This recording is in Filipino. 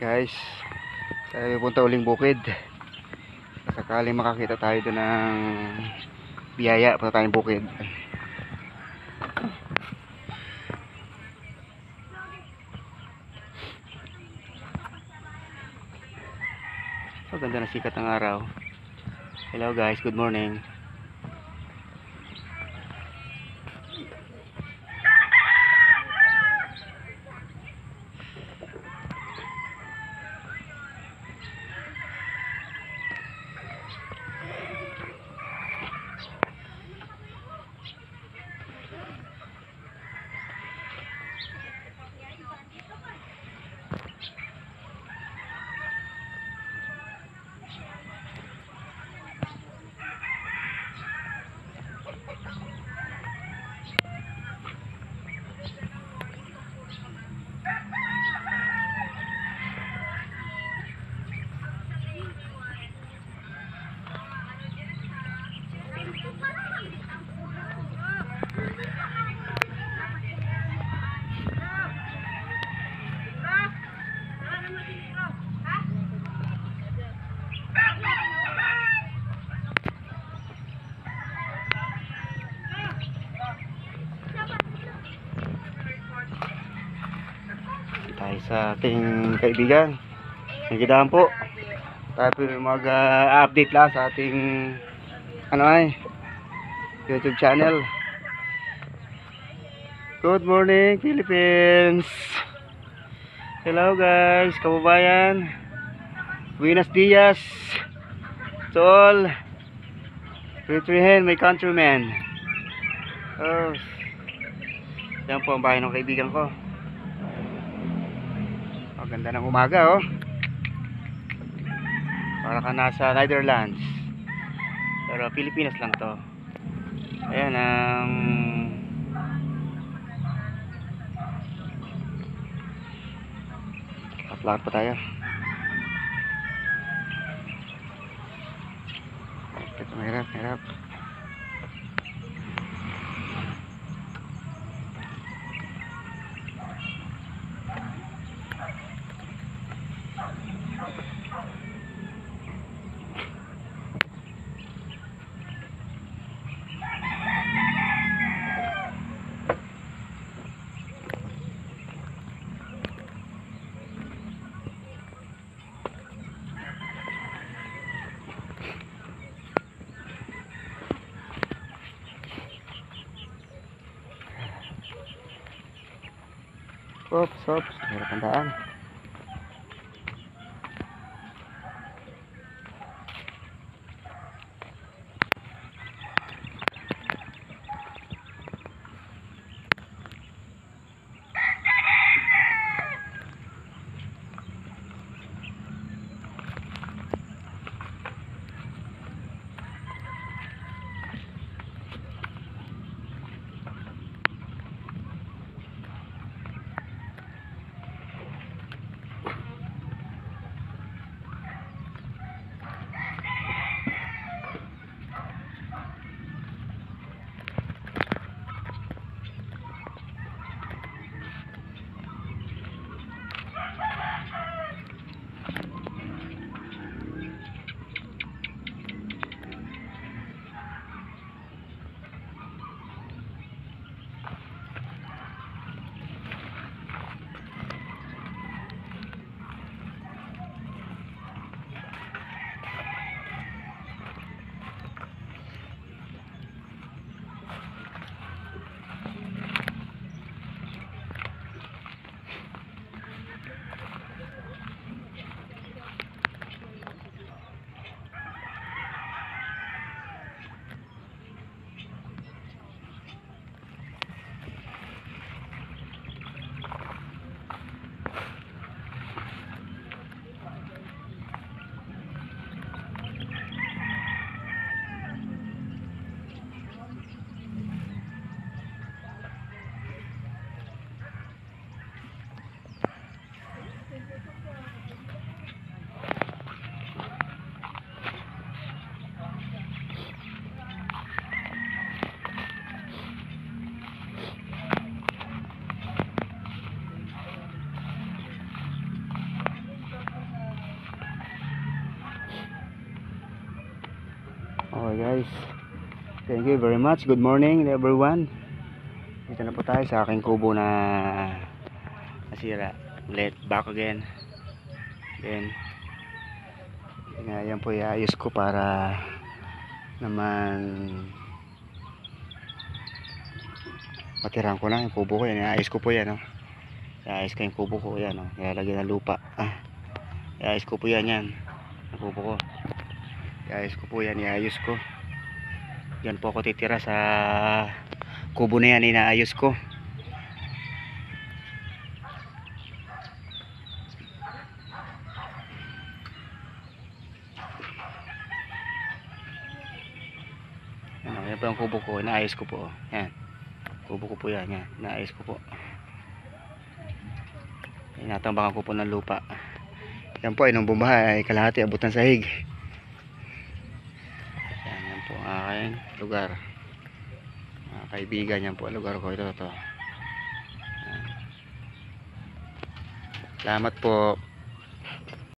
Guys, tayo punta uling bukid. Sakaling makakita tayo doon ng biyaya, punta tayong bukid. So ganda na sikat ng araw. Hello guys, good morning. Tayo sa ating kaibigan. Nagkidaan po. Tayo po mag-update lang sa ating YouTube channel. Good morning Philippines. Hello guys, kababayan. Buenos dias to all. Retrihen my countrymen. Oh, yan po ang bahay ng kaibigan ko. Ganda ng umaga oh. Para ka nasa Netherlands. Pero Pilipinas lang to. Ayan ang lakad pa tayo. Ito mahirap. Oops, hirap ang daan. Okay guys, thank you very much. Good morning everyone. Dito na po tayo sa aking kubo na nasira. Let back again. Then yan po iayos ko para naman matirhan ko na yung kubo ko. Yan, iayos ko po yan, oh. Iayos ko yung kubo ko yan, oh. Ilalagyan ng lupa. Iayos ko po yan, yan ang kubo ko. Iayos ko po yan, iayos ko. Yan po ako titira sa kubo na yan, inaayos ko. Yan po ang kubo ko, inaayos ko po. Yan, kubo ko po yan, yan. Inaayos ko po. Inatambakan ko po ng lupa. Yan po ay nung bumaha ay kalahati abot ng sahig. Yan po ang aking lugar. Mga kaibigan, yan po ang lugar ko. Ito. Salamat po.